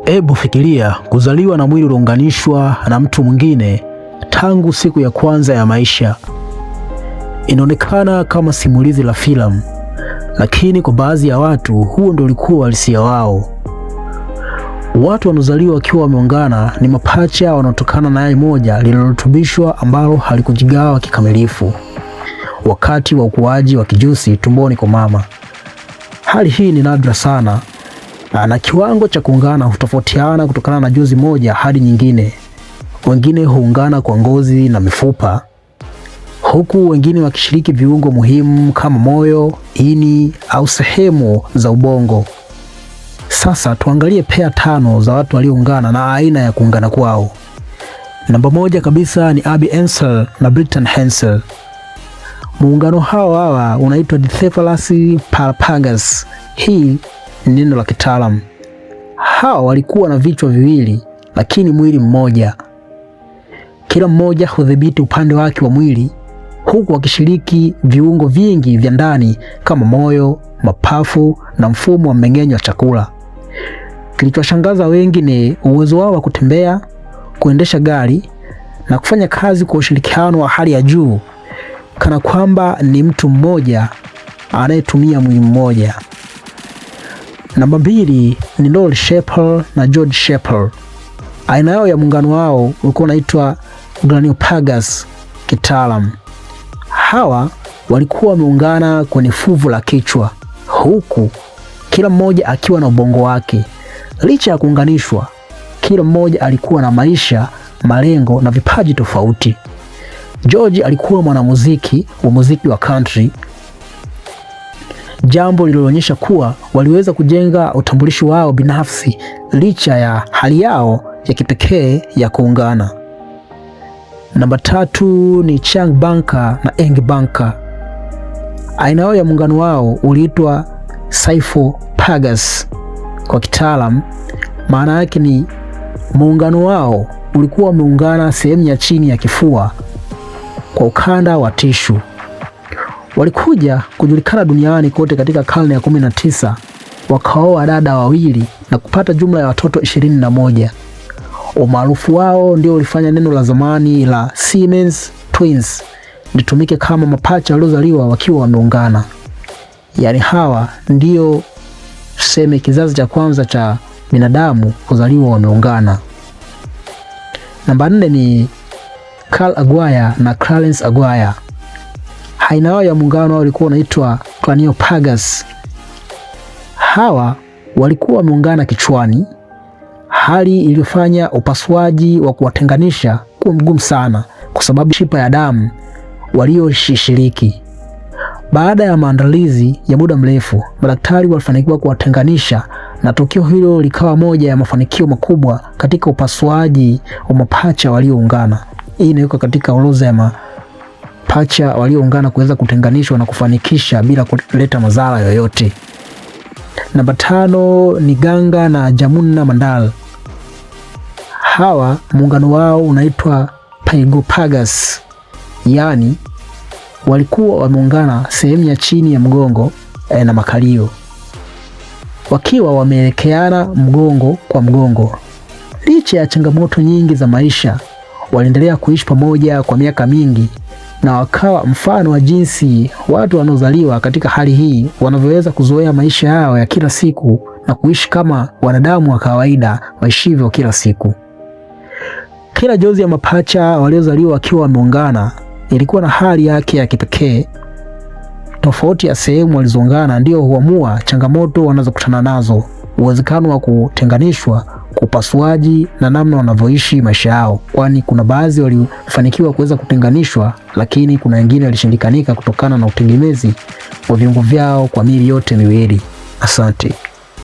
Hebu fikiria kuzaliwa na mwili uliounganishwa na mtu mwingine tangu siku ya kwanza ya maisha. Inaonekana kama simulizi la filamu, lakini kwa baadhi ya watu huo ndio ulikuwa uhalisia wao. Watu wanaozaliwa wakiwa wameungana ni mapacha wanaotokana na yai moja lililorutubishwa ambalo halikujigawa kikamilifu wakati wa ukuaji wa kijusi tumboni kwa mama. Hali hii ni nadra sana na kiwango cha kuungana hutofautiana kutokana na jozi moja hadi nyingine. Wengine huungana kwa ngozi na mifupa, huku wengine wakishiriki viungo muhimu kama moyo, ini au sehemu za ubongo. Sasa tuangalie pea 5 za watu walioungana na aina ya kuungana kwao. Namba 1 kabisa ni Abby Ensel na Britton Hensel. Muungano hawa unaitwa Dicephalus Palpagus. Hii ni neno la kitaalamu. Hawa walikuwa na vichwa viwili lakini mwili mmoja. Kila mmoja hudhibiti upande wake wa mwili, huku wakishiriki viungo vingi vya ndani kama moyo, mapafu na mfumo wa mmeng'enyo wa chakula. Kilichowashangaza wengi ni uwezo wao wa kutembea, kuendesha gari na kufanya kazi kwa ushirikiano wa hali ya juu, kana kwamba ni mtu mmoja anayetumia mwili mmoja. Namba 2 ni Lori Shepherd na George Shepherd. Aina yao ya muungano wao ulikuwa unaitwa Graniopagus kitaalamu. Hawa walikuwa wameungana kwenye fuvu la kichwa, huku kila mmoja akiwa na ubongo wake. Licha ya kuunganishwa, kila mmoja alikuwa na maisha, malengo na vipaji tofauti. George alikuwa mwanamuziki wa muziki wa country, jambo lililoonyesha kuwa waliweza kujenga utambulisho wao binafsi licha ya hali yao ya kipekee ya kuungana. Namba 3 ni Chang Bunker na Eng Bunker. Aina yao ya muungano wao uliitwa Cyphopagus kwa kitaalam. Maana yake ni muungano wao ulikuwa umeungana sehemu ya chini ya kifua kwa ukanda wa tishu. Walikuja kujulikana duniani kote katika karne ya 19, wakaoa dada wawili na kupata jumla ya watoto 21. Umaarufu wao ndio ulifanya neno la zamani la Siamese twins litumike kama mapacha waliozaliwa wakiwa wameungana. Yaani hawa ndio tuseme kizazi cha kwanza cha binadamu kuzaliwa wameungana. Namba 4 ni Carl Aguirre na Clarence Aguirre. Aina yao ya muungano wao ulikuwa unaitwa Craniopagus. Hawa walikuwa wameungana kichwani, hali iliyofanya upasuaji wa kuwatenganisha kuwa mgumu sana kwa sababu shipa ya damu walioshiriki. Baada ya maandalizi ya muda mrefu, madaktari walifanikiwa kuwatenganisha na tukio hilo likawa moja ya mafanikio makubwa katika upasuaji wa mapacha walioungana. Hii inawekwa katika orodha ya mapacha walioungana kuweza kutenganishwa na kufanikisha bila kuleta madhara yoyote. Namba 5 ni Ganga na Jamuna Mandal. Hawa muungano wao unaitwa Pygopagus. Yaani walikuwa wameungana sehemu ya chini ya mgongo na makalio, wakiwa wameelekeana mgongo kwa mgongo. Licha ya changamoto nyingi za maisha, waliendelea kuishi pamoja kwa miaka mingi na wakawa mfano wa jinsi watu wanaozaliwa katika hali hii wanavyoweza kuzoea maisha yao ya kila siku na kuishi kama wanadamu wa kawaida waishivyo kila siku. Kila jozi ya mapacha waliozaliwa wakiwa wameungana ilikuwa na hali yake ya kipekee. Tofauti ya sehemu walizoungana ndio huamua changamoto wanazokutana nazo, uwezekano wa kutenganishwa, upasuaji na namna wanavyoishi maisha yao. Kwani kuna baadhi walifanikiwa kuweza kutenganishwa, lakini kuna wengine walishindikanika kutokana na utegemezi wa viungo vyao kwa miili yote miwili. Asante.